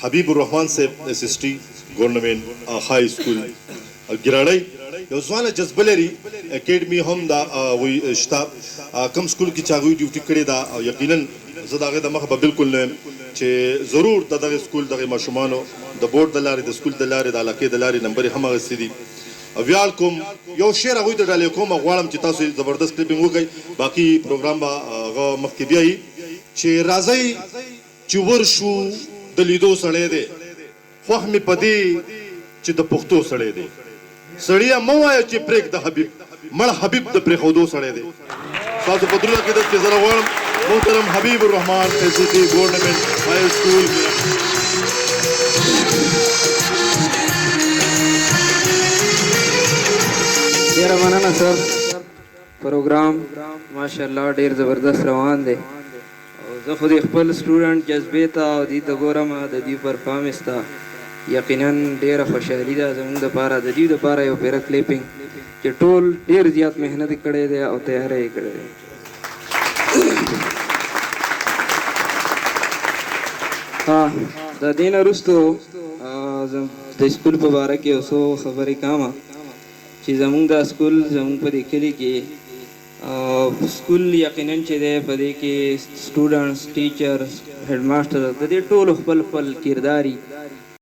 حبیب الرحمن صاحب SST گورنمنت های سکول ګراړی یو ځوانه جذبه لري اکیډمي هم دا وی شتا کم سکول کې چاغوي ډیوټي کړې دا او یقینا زه دا غي د مخ به بالکل نه چې ضرور دغه سکول دغه ماشومانو د بورډ د لارې د سکول د لارې د علاقې د لارې نمبر هم غسې دي ویال کوم یو شعر هغوی ته ډالې کوم غواړم چې تاسو زبردست کلیپینګ وکړئ باقي پروګرام به هغه مخکې بیایي چې راځئ چې ورشو د لیدو سړی دی خوښ مې په دې چې د پښتو سړی دی سړیه مه وایه چې پرېږده حبیب مړ حبیب د پرېښودو سړی دی تاسو په درونه کې دلته زه راغواړم محترم حبیب الرحمن SST گورنمنٹ های سکول ډیر مننه سر پروګرام ماشاءالله ډیر زبردست روان دی او زه خو د خپل سټوډنټ جذبې ته او دې ته ګورم د دې پرفارمنس ته یقینا ډیره خوشحالي ده زموږ دپاره د دې دپاره یو پیره کلیپینګ چې ټول ډیر زیات محنت کړی دی او تیاری یې کړی دی د دې نه وروستو د سکول په باره کې یو څو خبرې کومه چې زموږ دا سکول زموږ په دې کلي کې سکول یقینا چې دی په دې کې سټوډنټس ټیچرس هیډ ماسټر د دې ټولو خپل خپل کرداري